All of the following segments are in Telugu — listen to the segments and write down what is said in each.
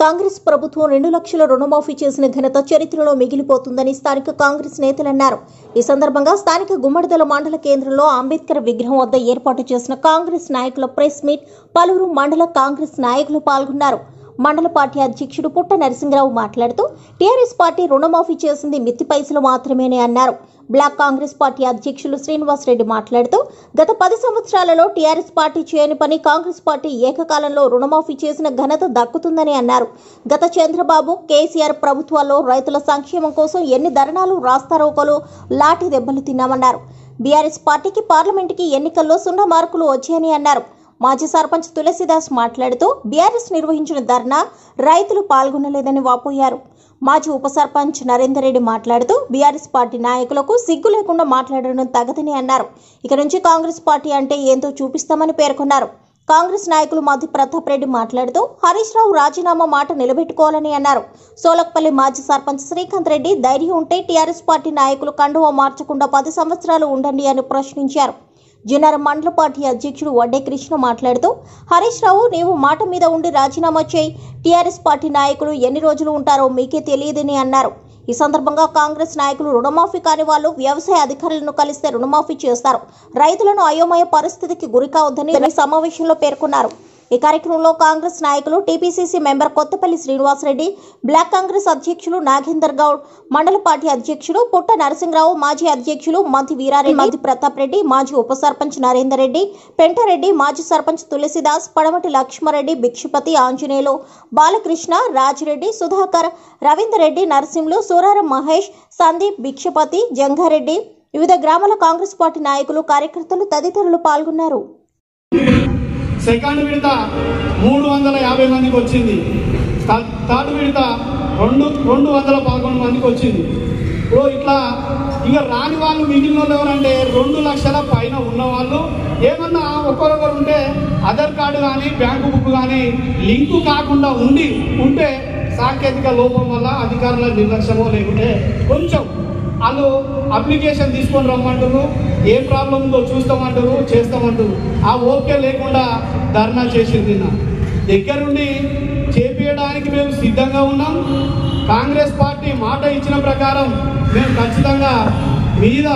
కాంగ్రెస్ ప్రభుత్వం 2 లక్షల రుణమాఫీ చేసిన ఘనత చరిత్రలో మిగిలిపోతుందని స్థానిక కాంగ్రెస్ నేతలు అన్నారు. ఈ సందర్భంగా స్థానిక గుమ్మడిదల మండల కేంద్రంలో అంబేద్కర్ విగ్రహం వద్ద ఏర్పాటు చేసిన కాంగ్రెస్ నాయకుల ప్రెస్ మీట్ పలువురు మండల కాంగ్రెస్ నాయకులు పాల్గొన్నారు. మండల పార్టీ అధ్యక్షుడు పుట్ట నరసింహరావు మాట్లాడుతూ టీఆర్ఎస్ పార్టీ రుణమాఫీ చేసింది మిత్తి పైసలు మాత్రమేనే అన్నారు. బ్లాక్ కాంగ్రెస్ పార్టీ అధ్యక్షులు శ్రీనివాసరెడ్డి మాట్లాడుతూ గత 10 సంవత్సరాలలో టీఆర్ఎస్ పార్టీ చేయని పని కాంగ్రెస్ పార్టీ ఏకకాలంలో రుణమాఫీ చేసిన ఘనత దక్కుతుందని అన్నారు. గత చంద్రబాబు కేసీఆర్ ప్రభుత్వాల్లో రైతుల సంక్షేమం కోసం ఎన్ని ధర్నాలు రాస్తారోకోలు లాఠీ దెబ్బలు తిన్నామన్నారు. బీఆర్ఎస్ పార్టీకి పార్లమెంటుకి ఎన్నికల్లో 0 మార్కులు వచ్చాయని అన్నారు. మాజీ సర్పంచ్ తులసిదాస్ మాట్లాడుతూ బీఆర్ఎస్ నిర్వహించిన ధర్నా రైతులు పాల్గొనలేదని వాపోయారు. మాజీ ఉప సర్పంచ్ నరేందర్ రెడ్డి మాట్లాడుతూ బీఆర్ఎస్ పార్టీ నాయకులకు సిగ్గు లేకుండా మాట్లాడడం తగదని అన్నారు. ఇక నుంచి కాంగ్రెస్ పార్టీ అంటే ఏంటో చూపిస్తామని పేర్కొన్నారు. కాంగ్రెస్ నాయకులు మధ్య ప్రతాప్ రెడ్డి మాట్లాడుతూ హరీష్ రావు రాజీనామా మాట నిలబెట్టుకోవాలని అన్నారు. సోలక్పల్లి మాజీ సర్పంచ్ శ్రీకాంత్ రెడ్డి ధైర్యం ఉంటే టీఆర్ఎస్ పార్టీ నాయకులు కండువా మార్చకుండా 10 సంవత్సరాలు ఉండండి అని ప్రశ్నించారు. జిన్నారం మండల పార్టీ అధ్యక్షుడు వడ్డే కృష్ణ మాట్లాడుతూ హరీష్ రావు నీవు మాట మీద ఉండి రాజీనామా చేయి, టీఆర్ఎస్ పార్టీ నాయకులు ఎన్ని రోజులు ఉంటారో మీకే తెలియదని అన్నారు. ఈ సందర్భంగా కాంగ్రెస్ నాయకులు రుణమాఫీ కాని వాళ్ళు వ్యవసాయ అధికారులను కలిస్తే రుణమాఫీ చేస్తారు, రైతులను అయోమయ పరిస్థితికి గురి కావద్దని సమావేశంలో పేర్కొన్నారు. ఈ కార్యక్రమంలో కాంగ్రెస్ నాయకులు TPCC member Kothapalli Srinivasa Reddy, block Congress అధ్యక్షులు నాగేందర్ గౌడ్, మండల పార్టీ అధ్యక్షుడు పుట్ట నరసింహరావు, మాజీ అధ్యక్షులు మధ్య వీరారెడ్డి, మాజీ ప్రతాప్ రెడ్డి, మాజీ ఉప సర్పంచ్ నరేందర్ రెడ్డి, పెంటారెడ్డి, మాజీ సర్పంచ్ తులసిదాస్, పడమటి లక్ష్మారెడ్డి, భిక్షపతి, ఆంజనేయులు, బాలకృష్ణ, రాజిరెడ్డి, సుధాకర్, రవీందర్ రెడ్డి, నరసింహులు, సూరారం మహేష్, సందీప్, భిక్షపతి, జంగారెడ్డి, వివిధ గ్రామాల కాంగ్రెస్ పార్టీ నాయకులు, కార్యకర్తలు తదితరులు పాల్గొన్నారు. సెకండ్ విడత 350 మందికి వచ్చింది. థర్డ్ విడత 211 మందికి వచ్చింది. ఇప్పుడు ఇట్లా ఇక రాని వాళ్ళు మిగిలిన వాళ్ళు ఎవరంటే 2 లక్షల పైన ఉన్న వాళ్ళు ఏమన్నా ఒక్కొక్కరు ఉంటే ఆధార్ కార్డు కానీ బ్యాంకు బుక్ కానీ లింకు కాకుండా ఉంటే సాంకేతిక లోపం వల్ల అధికారుల నిర్లక్ష్యమో లేకుంటే కొంచెం వాళ్ళు అప్లికేషన్ తీసుకొని రమ్మంటారు, ఏ ప్రాబ్లం ఉందో చూస్తామంటారు, చేస్తామంటారు. ఆ ఓకే లేకుండా ధర్నా చేసింది. దగ్గరుండి చేపించడానికి మేము సిద్ధంగా ఉన్నాం. కాంగ్రెస్ పార్టీ మాట ఇచ్చిన ప్రకారం మేము ఖచ్చితంగా మీద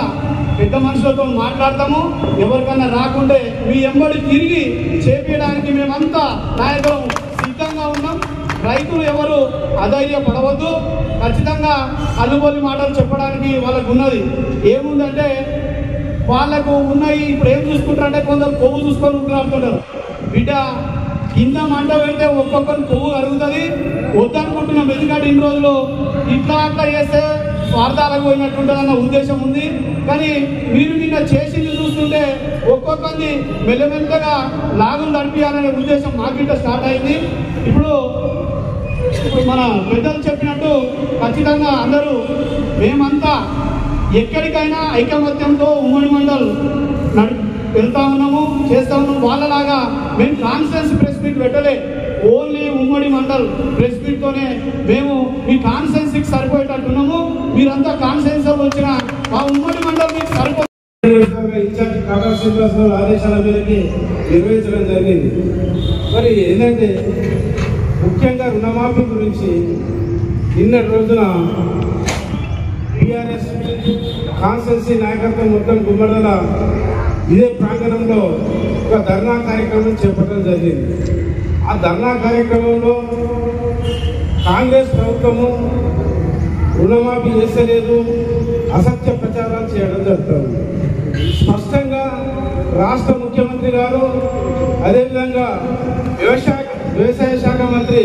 పెద్ద మనుషులతో మాట్లాడతాము. ఎవరికన్నా రాకుంటే మీ ఎంబడి తిరిగి చేపించడానికి మేమంతా నాయకులు సిద్ధంగా ఉన్నాం. రైతులు ఎవరు అధైర్యపడవద్దు. ఖచ్చితంగా అల్లుబోలి మాటలు చెప్పడానికి వాళ్ళకు ఉన్నది. ఏముందంటే వాళ్ళకు ఉన్నాయి. ఇప్పుడు ఏం చూసుకుంటారంటే కొందరు కొవ్వు చూసుకొని ఉంటున్నారు. బిడ్డ కింద మంట పెడితే ఒక్కొక్కరు కొవ్వు కరుగుతుంది. వద్దనుకుంటున్నాం. ఎందుకంటే ఇన్ని రోజులు ఇట్లా అట్లా చేస్తే స్వార్థాలకు పోయినట్టుంటుందన్న ఉద్దేశం ఉంది. కానీ మీరు నిన్న చేసింది చూస్తుంటే ఒక్కొక్కరిని మెల్లమెల్లగా లాగులు నడిపించాలనే ఉద్దేశం మాకింట స్టార్ట్ అయింది. ఇప్పుడు మన పెద్దలు చెప్పినట్టు ఖచ్చితంగా అందరూ మేమంతా ఎక్కడికైనా ఐకమత్యంతో ఉమ్మడి మండల్ వెళ్తా ఉన్నాము, చేస్తా ఉన్నాము. వాళ్ళలాగా మేము కాన్ఫరెన్స్ ప్రెస్ మీట్ పెట్టలే. ఓన్లీ ఉమ్మడి మండల్ ప్రెస్ మీట్తోనే మేము మీ కాన్ఫరెన్స్కి సరిపోయేటట్టున్నాము. మీరంతా కాన్ఫరెన్స్ వచ్చిన మా ఉమ్మడి మండల్ మీకు సరిపో ఇన్ఛార్జ్ కాకా శ్రీనివాసరావు ఆదేశాల మేరకి నిర్వహించడం జరిగింది. మరి ఏంటంటే ముఖ్యంగా రుణమాఫీ గురించి నిన్నటి రోజున టీఆర్ఎస్ కాన్స్టిట్యున్సీ నాయకత్వం మొత్తం గుమ్మడల ఇదే ప్రాంగణంలో ఒక ధర్నా కార్యక్రమం చేపట్టడం జరిగింది. ఆ ధర్నా కార్యక్రమంలో కాంగ్రెస్ ప్రభుత్వము రుణమాఫీ చేస్తలేదు, అసత్య ప్రచారాలు చేయడం జరుగుతుంది. స్పష్టంగా రాష్ట్ర ముఖ్యమంత్రి గారు, అదేవిధంగా వ్యవసాయ శాఖ మంత్రి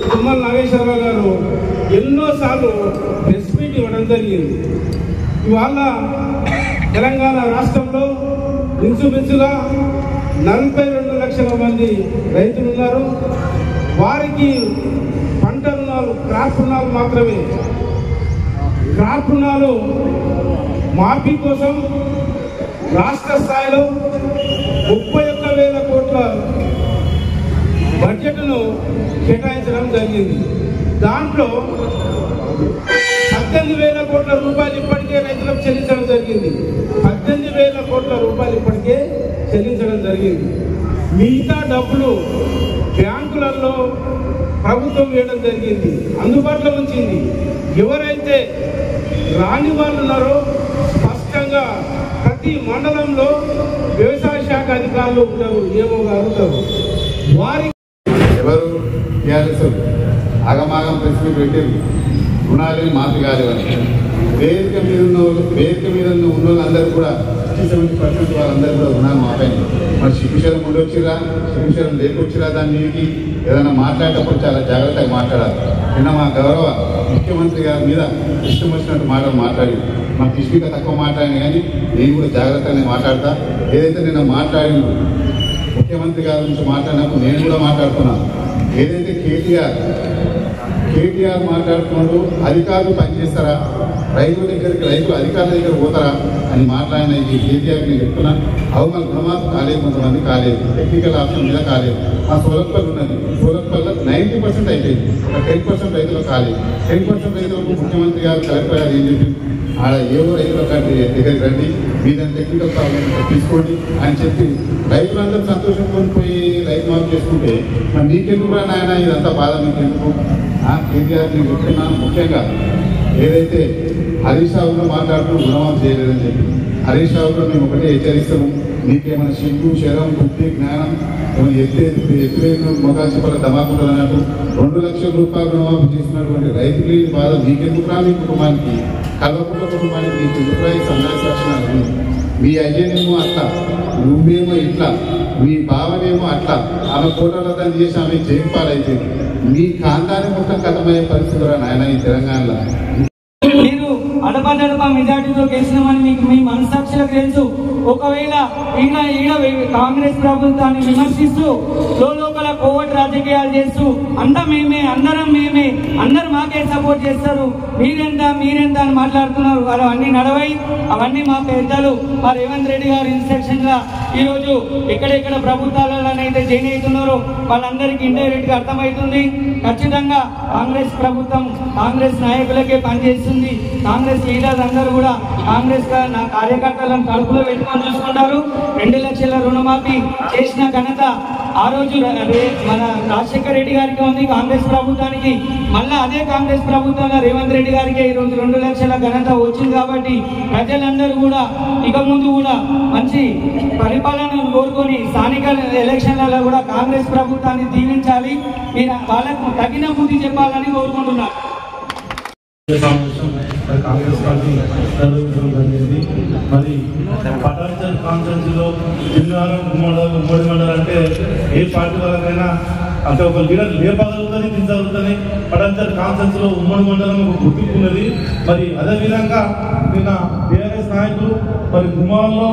తుమ్మల నాగేశ్వరరావు గారు ఎన్నోసార్లు ప్రెస్ మీట్ ఇవ్వడం జరిగింది. ఇవాళ తెలంగాణ రాష్ట్రంలో ఇంచుమించుగా 42 లక్షల మంది రైతులు ఉన్నారు. వారికి పంట రుణాలు, క్రాప్ రుణాలు మాత్రమే. క్రాప్ రుణాలు మాఫీ కోసం రాష్ట్ర స్థాయిలో 31,000 కోట్ల బడ్జెట్ను కేటాయించడం జరిగింది. దాంట్లో 18,000 కోట్ల రూపాయలు ఇప్పటికే రైతులకు చెల్లించడం జరిగింది. 18,000 కోట్ల రూపాయలు ఇప్పటికే చెల్లించడం జరిగింది. మిగతా డబ్బులు బ్యాంకులలో ప్రభుత్వం వేయడం జరిగింది, అందుబాటులో ఉంచింది. ఎవరైతే రాని వాళ్ళు ఉన్నారో స్పష్టంగా ప్రతి మండలంలో వ్యవసాయ శాఖ అధికారులు ఉంటారు, ఏమో గారు ఉంటారు. వారికి ఎవరు టీఆర్ఎస్ ఆగమాగం ప్రెస్ మీట్ పెట్టారు, రుణాలని మాఫీ కాలేవని. వేదిక మీద ఉన్న వాళ్ళందరూ కూడా 60-70% వాళ్ళందరూ కూడా రుణాలు మాఫైంది. మరి శిక్షణ ఉండొచ్చిరా, శిక్షణ లేకొచ్చిరా, దాని మీదకి ఏదైనా మాట్లాడేటప్పుడు చాలా జాగ్రత్తగా మాట్లాడాలి. నిన్న మా గౌరవ ముఖ్యమంత్రి గారి మీద ఇష్టం వచ్చినట్టు మాట్లాడి మాకు ఇష్టంగా తక్కువ మాట్లాడిన కానీ నేను కూడా జాగ్రత్తగానే మాట్లాడతా. ఏదైతే నిన్న మాట్లాడిండు ముఖ్యమంత్రి గారి గురించి మాట్లాడినప్పుడు నేను కూడా మాట్లాడుతున్నాను. ఏదైతే కేటీఆర్ మాట్లాడుతున్నాడు, అధికారులు పనిచేస్తారా, రైతుల అధికారుల దగ్గర పోతారా అని మాట్లాడిన ఈ కేటీఆర్ నేను చెప్తున్నాను. మన రుణమాఫీ కాలేదు, కొంతమంది కాలేదు, టెక్నికల్ ఆప్షన్ మీద కాలేదు. ఆ సోలర్పల్లి ఉన్నది, సోలర్పల్లిలో 90% అయిపోయింది, ఒక 10% రైతులు కాలేదు. 10% రైతులకు ముఖ్యమంత్రి గారు కలెక్టర్ గారు ఏం చెప్పింది, ఆడ ఏవో రైతుల దగ్గరికి రండి, మీదని టెక్నికల్ ప్రాబ్లమ్ తీసుకోండి అని చెప్పి రైతులందరూ సంతోషంతో పోయి రైతు మాఫీ చేసుకుంటే మరి నీకెందుకు కూడా నాయన ఇదంతా బాధ మీకెందుకు? కేటీఆర్ నేను చెప్తున్నాను. ముఖ్యంగా ఏదైతే హరీష్ రావులో మాట్లాడుతూ రుణమాఫీ చేయలేదని చెప్పి హరీష్ రావులో మేము ఒకటే హెచ్చరిస్తాము, నీకేమైనా సిగ్గు, శరం, బుద్ధి, జ్ఞానం ఎత్తులేని మొగాలు చెప్పాల దమాకుంటుంది అన్నట్టు 2 లక్షల రూపాయలు రుణమాఫీ చేసినటువంటి రైతు లేని బాధ మీకెందుకురా, మీ కుటుంబానికి, కల్వకుంట్ల కుటుంబానికి నీకెందుకురా ఈ సన్నాసి లక్షణాలు? మీ అయ్యనేమో అట్లా, నువ్వేమో ఇట్లా, మీ భావనేమో అట్లా, ఆమె కోటలో దాన్ని చేసి ఆమె జైలు పాలైపోయింది. మీ కాంతాన్ని మొత్తం కథమయ్యే పరిస్థితులు నాయన ఈ తెలంగాణలో. మీరు అడపా మెజార్టీతో గెలిచినామని మీకు మీ మనసాక్షులకు తెలుసు. ఒకవేళ ఈయన కాంగ్రెస్ ప్రభుత్వాన్ని విమర్శిస్తూ లోపల కోవట్ రాజకీయాలు చేస్తూ అందరం మేమే అందరు మాకే సపోర్ట్ చేస్తారు, మీరెంత అని మాట్లాడుతున్నారు. అవన్నీ నడవై, అవన్నీ మా పెద్దలు మా రేవంత్ రెడ్డి గారు ఇన్స్ట్రక్షన్ గా ఈరోజు ఎక్కడెక్కడ ప్రభుత్వాలలోనైతే జాయిన్ అవుతున్నారో వాళ్ళందరికీ ఇండైరెక్ట్ గా అర్థమవుతుంది. ఖచ్చితంగా కాంగ్రెస్ ప్రభుత్వం కాంగ్రెస్ నాయకులకే పనిచేస్తుంది. కాంగ్రెస్ లీడర్స్ అందరూ కూడా కాంగ్రెస్ కార్యకర్తలను కడుపులో పెట్టుకొని చూసుకుంటారు. 2 లక్షల రుణమాఫీ చేసిన ఘనత ఆ రోజు మన రాజశేఖర్ రెడ్డి గారికి ఉంది, కాంగ్రెస్ ప్రభుత్వానికి. మళ్ళా అదే కాంగ్రెస్ ప్రభుత్వంలో రేవంత్ రెడ్డి గారికి ఈరోజు 2 లక్షల ఘనత వచ్చింది. కాబట్టి ప్రజలందరూ కూడా ఇక ముందు కూడా మంచి పరిపాలనను కోరుకొని స్థానిక ఎలక్షన్లలో కూడా కాంగ్రెస్ ప్రభుత్వాన్ని దీవించాలి, వాళ్ళకు తగిన బుద్ధి చెప్పాలని కోరుకుంటున్నారు. కాంగ్రెస్ పార్టీ నిర్వహించడం జరిగింది. మరి పటాన్చెరు కాన్స్టిట్యూన్సీలో జిల్లారం ఉమ్మడి మండలం అంటే ఏ పార్టీ వాళ్ళకైనా అంటే ఒక లీడర్ లేపగలుగుతుంది, దించగలుగుతుంది. పటాన్చెరు కాన్స్టిట్యూన్సీలో ఉమ్మడి మండలం ఒక గుర్తింపు ఉన్నది. మరి అదేవిధంగా నిన్న టీఆర్ఎస్ నాయకులు మరి గుమ్మాల్లో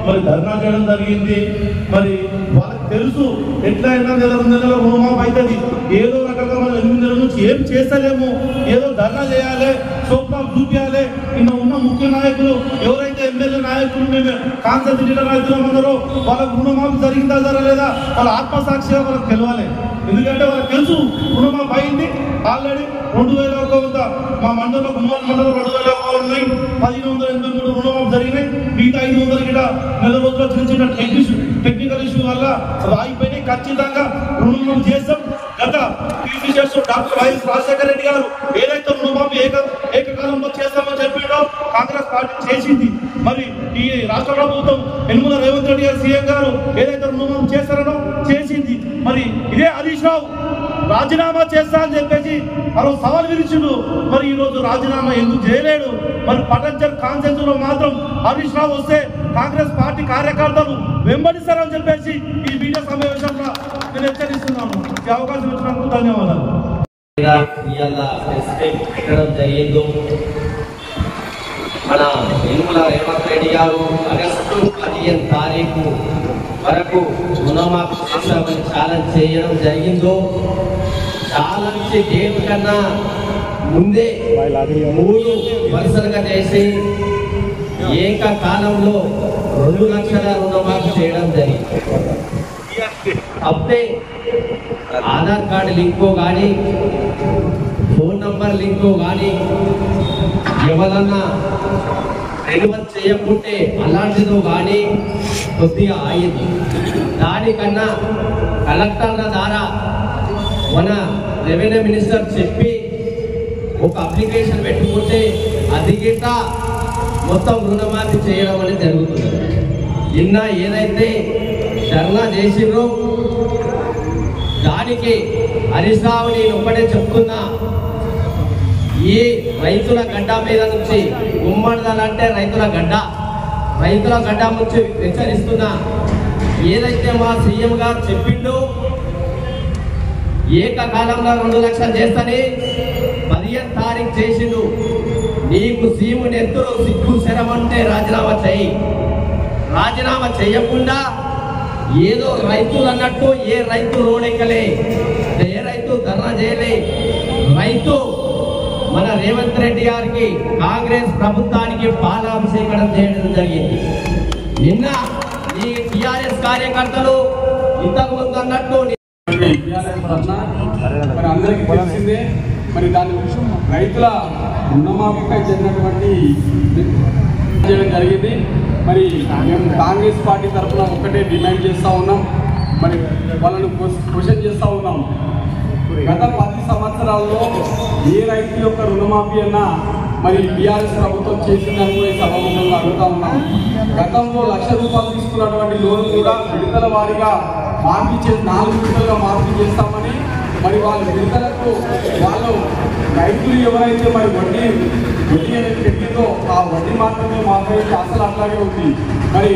మరి ధర్నా చేయడం జరిగింది. మరి వాళ్ళకి తెలుసు ఎట్లయినా 2 నెలల రుణమాఫీ అవుతుంది. ఏదో రకంగా మనం 8 నెలల నుంచి ఏం చేస్తలేము, ఏదో ధర్నా చేయాలి, సోప్లా చూపించాలి. నిన్న ఉన్న ముఖ్య నాయకులు ఎవరైతే ఎమ్మెల్యే నాయకులు మేము కాన్సెప్ట్ లీడర్ అవుతున్నామన్నారో వాళ్ళకు రుణమాఫీ జరిగిందా జరగలేదా వాళ్ళ ఆత్మసాక్షిగా వాళ్ళకి తెలవాలి. ఎందుకంటే వాళ్ళకి తెలుసు రుణమాఫీ అయింది. ఆల్రెడీ 2001 మా మండలంలో గుమ్మడి మండలం 2001 ఉన్నాయి, 1583 రుణమాఫీ జరిగినాయి. మిగతా 500 కూడా నెల రోజుల్లో చిన్న టెక్నికల్ ఇష్యూ వల్ల ఆగిపోయినాయి. ఖచ్చితంగా రుణమాఫీ చేస్తాం. గత PCC doctor YS Rajasekhara Reddy గారు ఏదైతే రుణమాఫీ ఏకకాలంలో చేస్తామని చెప్పాడో కాంగ్రెస్ పార్టీ చేసింది. మరి ఈ రాష్ట్ర ప్రభుత్వం యనమల రేవంత్ రెడ్డి గారు సీఎం గారు ఏదైతే రుణమాఫీ చేస్తారనో చేసింది. మరి ఇదే హరీష్ రావు రాజీనామా చేస్తా అని చెప్పేసి మరో సవాల్ విరిచిండు. మరి ఈరోజు రాజీనామా ఎందుకు చేయలేడు? మరి పటాన్చెరు కాన్స్టిట్యూన్సీలో మాత్రం హరీష్ రావు వస్తే కాంగ్రెస్ పార్టీ కార్యకర్తలు వెంబడిస్తారని చెప్పేసి ఈ మీడియా సమావేశంలో నేను హెచ్చరిస్తున్నాను. ఈ అవకాశం ఇచ్చినందుకు ధన్యవాదాలు. మన యనమల రేవంత్ రెడ్డి గారు ఆగస్టు 15 తారీఖు వరకు రుణమాఫీ చేస్తామని ఛాలెంజ్ చేయడం జరిగిందో, ఛాలెంజ్ డేట్ కన్నా ముందే 3 వరుసలుగా చేసి ఏకకాలంలో 2 లక్షల రుణమాఫీ చేయడం జరిగింది. అప్పుడే ఆధార్ కార్డు లింకో కానీ ఫోన్ నంబర్ లింకో కానీ ఎవరన్నా రెన్యువల్ చేయకుంటే అలాంటిదో కానీ కొద్దిగా ఆగింది. దానికన్నా కలెక్టర్ల ద్వారా మన రెవెన్యూ మినిస్టర్ చెప్పి ఒక అప్లికేషన్ పెట్టుకుంటే అది గిట్ట మొత్తం రుణమాఫీ చేయడం అనేది జరుగుతుంది. నిన్న ఏదైతే ధర్నా చేసిండ్రో దానికి హరీష్ రావు నేను ఒక్కడే చెప్తున్నా, ఈ రైతుల గడ్డ మీద నుంచి గుమ్మడిదలంటే రైతుల గడ్డ నుంచి హెచ్చరిస్తున్నా. ఏదైతే మా సీఎం గారు చెప్పిండు ఏకకాలంలో 2 లక్షలు చేస్తని 15 తారీఖు చేసిండు. నీకు సీఎం నెత్తురు సిగ్గు శరమంటే రాజీనామా చేయి. రాజీనామా చేయకుండా ఏదో రైతులు అన్నట్టు ఏ రైతు రోడెక్కలే, ఏ రైతు ధర్నా చేయలే. రైతు మన రేవంత్ రెడ్డి గారికి కాంగ్రెస్ ప్రభుత్వానికి పాలాభిషేకం చేయడం జరిగింది. నిన్న ఈ టిఆర్ఎస్ కార్యకర్తలు ఇంతకుముందు అన్నట్టు మరి అందరికీ తెలిసిందే. మరి దాని రైతుల రుణమాఫీపై చెందినటువంటి చేయడం జరిగింది. మరి మేము కాంగ్రెస్ పార్టీ తరఫున ఒక్కటే డిమాండ్ చేస్తూ ఉన్నాం, మరి వాళ్ళను క్వశ్చన్ చేస్తూ ఉన్నాం. గత 10 సంవత్సరాల్లో ఏ రైతు యొక్క రుణమాఫీ అన్నా మరి టీఆర్ఎస్ ప్రభుత్వం చేసిందని కూడా ఈ సభాముఖంగా అడుగుతా ఉన్నాం. గతంలో ₹1,00,000 తీసుకున్నటువంటి లోన్ కూడా విడతల వారీగా మాఫీ చేసి 4 విడతలుగా మాఫీ చేస్తామని మరి వాళ్ళ విడతలకు వాళ్ళు రైతులు ఎవరైతే మరి వడ్డీ అనేది పెట్టిందో ఆ వడ్డీ మాత్రమే మాఫీ అయితే అసలు అట్లాగే ఉంది. మరి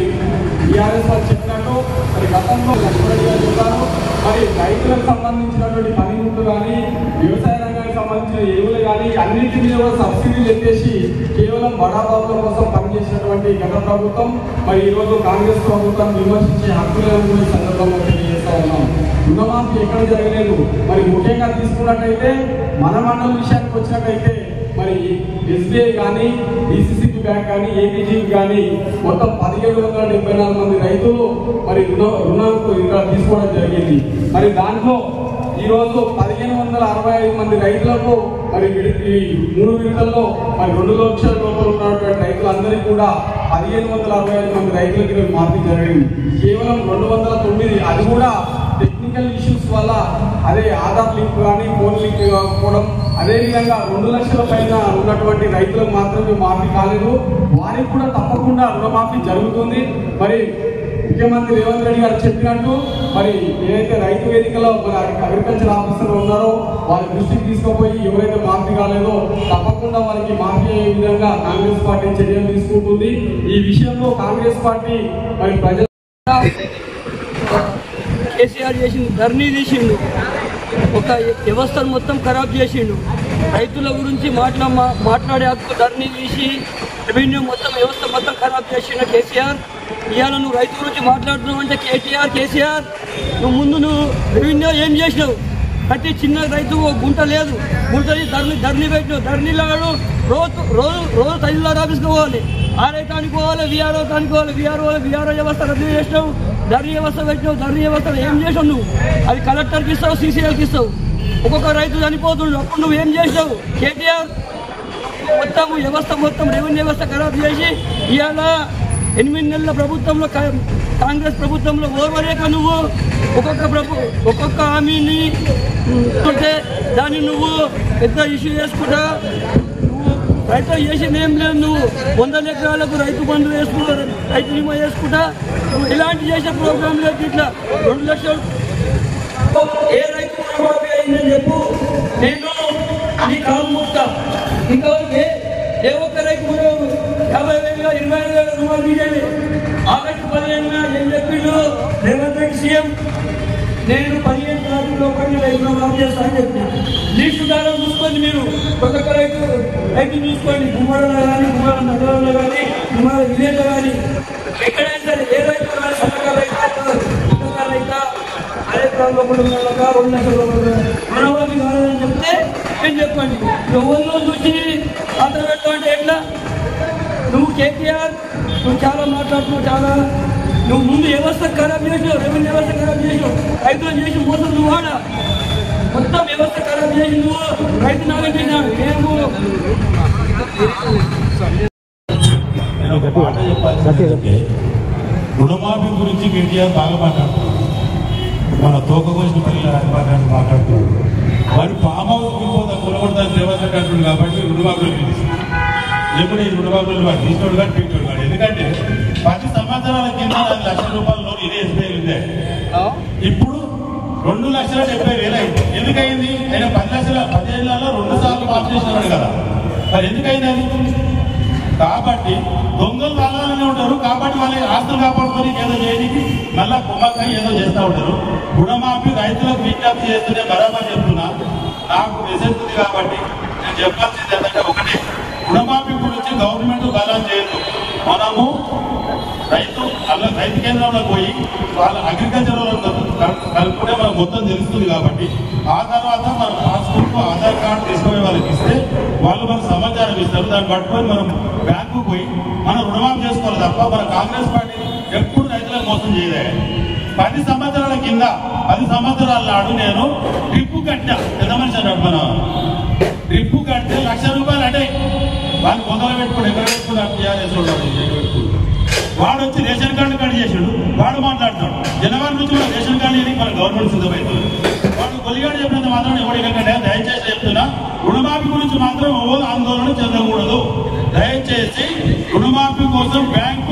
టీఆర్ఎస్ వాళ్ళు చెప్పినట్టు మరి గతంలో లక్ష్మణ్ గారు చెప్పారు, మరి రైతులకు సంబంధించినటువంటి పనిముట్లు కానీ వ్యవసాయ రంగానికి సంబంధించిన ఎరువులు కానీ అన్నింటి మీద కూడా సబ్సిడీలు ఎత్తేసి కేవలం బడాబాబుల కోసం పనిచేసినటువంటి గత ప్రభుత్వం మరి ఈరోజు కాంగ్రెస్ ప్రభుత్వాన్ని విమర్శించే హక్కులను కూడా ఈ సందర్భంగా తెలియజేస్తా ఉన్నాం. రుణమాఫీ ఎక్కడ జరగలేదు. మరి ముఖ్యంగా తీసుకున్నట్టయితే మన మండలం విషయానికి వచ్చినట్టయితే మరి ఎస్బీఐ కానీ డిసిసిబి బ్యాంక్ కానీ ఏపీజీబీ కానీ మొత్తం 1774 మంది రైతులు మరి రుణాలకు ఇక్కడ తీసుకోవడం జరిగింది. మరి దాంట్లో ఈరోజు 1565 మంది రైతులకు మరి ఈ 3 విడతల్లో మరి 2 లక్షల లోపల ఉన్నటువంటి రైతులందరికీ కూడా 1565 మంది రైతులకి మాఫీ జరిగింది. కేవలం 209 అది కూడా టెక్నికల్ ఇష్యూస్ వల్ల అదే ఆధార్ లింక్ కానీ ఫోన్ లింక్ కాకపోవడం, అదేవిధంగా 2 లక్షల పైన ఉన్నటువంటి రైతులకు మాత్రమే మాఫీ కాలేదు. వారికి కూడా తప్పకుండా రుణమాఫీ జరుగుతుంది. మరి ముఖ్యమంత్రి రేవంత్ రెడ్డి గారు చెప్పినట్టు మరి ఏదైతే రైతు వేదికలో మన అగ్రికల్చర్ ఆఫీసర్లు ఉన్నారో వారి దృష్టికి తీసుకుపోయి ఎవరైతే మాఫీ కాలేదో తప్పకుండా వారికి మాఫీ అయ్యే విధంగా కాంగ్రెస్ పార్టీ చర్యలు తీసుకుంటుంది. ఈ విషయంలో కాంగ్రెస్ పార్టీ మరి ప్రజలు కేసీఆర్ చేసిండు, ధర్నీ తీసిండు, ఒక వ్యవస్థను మొత్తం ఖరాబ్ చేసిండు. రైతుల గురించి మాట్లాడే హక్కు ధర్నీ తీసి రెవెన్యూ మొత్తం వ్యవస్థ మొత్తం ఖరాబ్ చేసిండు కేసీఆర్. ఇవాళ నువ్వు రైతు గురించి మాట్లాడుతున్నావు అంటే కేసీఆర్ నువ్వు ముందు రెవెన్యూ ఏం చేసినావు? ప్రతి చిన్న రైతు గుంట లేదు, గుంట ధర్నీ పెట్టినావు. ధర్నీలో రోజు తహసీల్దార్ ఆఫీస్కి పోవాలి, ఆర్ఐ తానికి పోవాలి, విఆర్ఓ తానికి పోవాలి. విఆర్ఓ వ్యవస్థ రద్దు చేసినావు, ధర్నీ వ్యవస్థ పెట్టినావు. ధర్నీ వ్యవస్థలో ఏం చేసావు నువ్వు? అది కలెక్టర్కి ఇస్తావు, సీసీఎల్కి ఇస్తావు. ఒక్కొక్క రైతు చనిపోతుండు, అప్పుడు నువ్వు ఏం చేసావు? కేటీఆర్ మొత్తం వ్యవస్థ మొత్తం రెవెన్యూ వ్యవస్థ ఖరాబ్ చేసి ఇవాళ 8 నెలల ప్రభుత్వంలో కాంగ్రెస్ ప్రభుత్వంలో ఓర్వలేక నువ్వు ఒక్కొక్క హామీని ఉంటే దాన్ని నువ్వు పెద్ద ఇష్యూ చేసుకుంటా. నువ్వు రైతు చేసిన ఏం లేదు, నువ్వు 100 ఎకరాలకు రైతు బంధు వేసుకుంటా, రైతు బీమా వేసుకుంటా. నువ్వు ఇలాంటి చేసే ప్రోగ్రాం లేదు. ఇట్లా 2 లక్షలు ఏ రైతు రుణమాఫీ అయిందని చెప్పు, నేను నీ కాలు ముక్తా. ఇంకా ఏ ఒక్క రైతు 50,000 25,000 రుణమాఫీ చేయాలి. ఆగస్టు 15 ఏం చెప్పిండు రేవంత్ రెడ్డి సీఎం? నేను 15 తారీఖులో రైతు రుణమాఫీ చేస్తానని చెప్పిన. లీస్టు దారం చూసుకోండి, మీరు ఒక్కొక్క రైతు చూసుకోండి. గుమ్మడలో కానీ, గుమ్మడ నగరంలో కానీ, గుమ్మడ విలేజ్లో కానీ ఎక్కడైనా సరే ఏ రైతు కానీ సన్నగా రైతు రైతా అదే ప్రాంతంలో 2 లక్షల రుణమాఫీ కావాలని చెప్తే ఏం చెప్పండి? ఎవరిలో చూసి పాత్ర పెట్టమంటే ఎట్లా? నువ్వు కేటీఆర్ నువ్వు చాలా మాట్లాడుతున్నావు, నువ్వు ముందు వ్యవస్థ ఖరాబ్ చేసావు, రెవెన్యూ వ్యవస్థ ఖరాబ్ చేసావు, రైతులు చేసి మోసం నువ్వు ఆడ మొత్తం వ్యవస్థ ఖరాబ్ చేసి నువ్వు రైతు నాగం చేసినావు. రుణమాఫీ గురించి కేటీఆర్ బాగా మాట్లాడుతున్నారు. మన తోక కోసిన పిల్లలు మాట్లాడుతున్నాడు. వాడు ఫామ్ హౌస్ పోతా కొనగొడతాను రేవంత్ రెడ్డి అంటున్నాడు కాబట్టి రుణమాఫీలు తీసుకున్నాడు. లేకుంటే ఈ రుణమాఫీలు వాడు తీసుకోడు కానీ పీకోడు కాదు. ఎందుకంటే 10 సంవత్సరాల కింద 10 లక్షల రూపాయల లోన్ ఇదే ఎస్బీఐ ఉందే. ఇప్పుడు 2,70,000 అయింది. ఎందుకయింది? ఆయన 10 లక్షల 10 ఏళ్లలో 2 సార్లు పాస్ చేసినాడు కదా. మరి ఎందుకైంది అది? కాబట్టి దొంగలు వాళ్ళనే ఉంటారు. కాబట్టి వాళ్ళ ఆస్తులు కాపాడుకొని ఏదో చేయడానికి మళ్ళా కుమ్మకాయ ఏదో చేస్తూ ఉంటారు. రుణమాఫీ రైతులకు విజ్ఞప్తి చేస్తూనే బరాబర్ చెప్తున్నా. నాకు మెసేజ్ ఉంది కాబట్టి నేను చెప్పాల్సింది ఏంటంటే ఒకటి, రుణమాఫీ గురించి గవర్నమెంట్ బలం చేయదు. మనము రైతు కేంద్రంలో పోయి వాళ్ళ అగ్రికల్చర్ కలుపుకుంటే మనకు మొత్తం తెలుస్తుంది. కాబట్టి ఆ తర్వాత మన పాస్బుక్ ఆధార్ కార్డు తీసుకుపోయి వాళ్ళకి ఇస్తే వాళ్ళు మనకు సమాచారం ఇస్తారు. దాన్ని పట్టుకొని మనం బ్యాంకు పోయి మనం రుణమాఫీ చేసుకోవాలి తప్ప మన కాంగ్రెస్ పార్టీ ఎప్పుడు రైతులకు మోసం చేయలే. 10 సంవత్సరాల కింద 10 సంవత్సరాల నాడు నేను డ్రిప్పు కట్టా. పెద్ద మనిషి అన్నాడు, మన డ్రిప్పు కడితే ₹1,00,000 అంటే వాళ్ళు మొదలు పెట్టుకుని ఎక్కడ పెట్టుకున్నారు టీఆర్ఎస్ వాడు వచ్చి రేషన్ కార్డు కట్ చేసాడు. వాడు మాట్లాడుతాడు జనవరి నుంచి మన రేషన్ కార్డు మన గవర్నమెంట్ సిద్ధమవుతుంది. వాడు కొలిగాడు చెప్పినంత మాత్రం ఎవరికంటే దయచేసి చెప్తున్నా, రుణమాఫీ గురించి మాత్రం ఓ ఆందోళన చెందకూడదు. దయచేసి రుణమాఫీ కోసం బ్యాంకు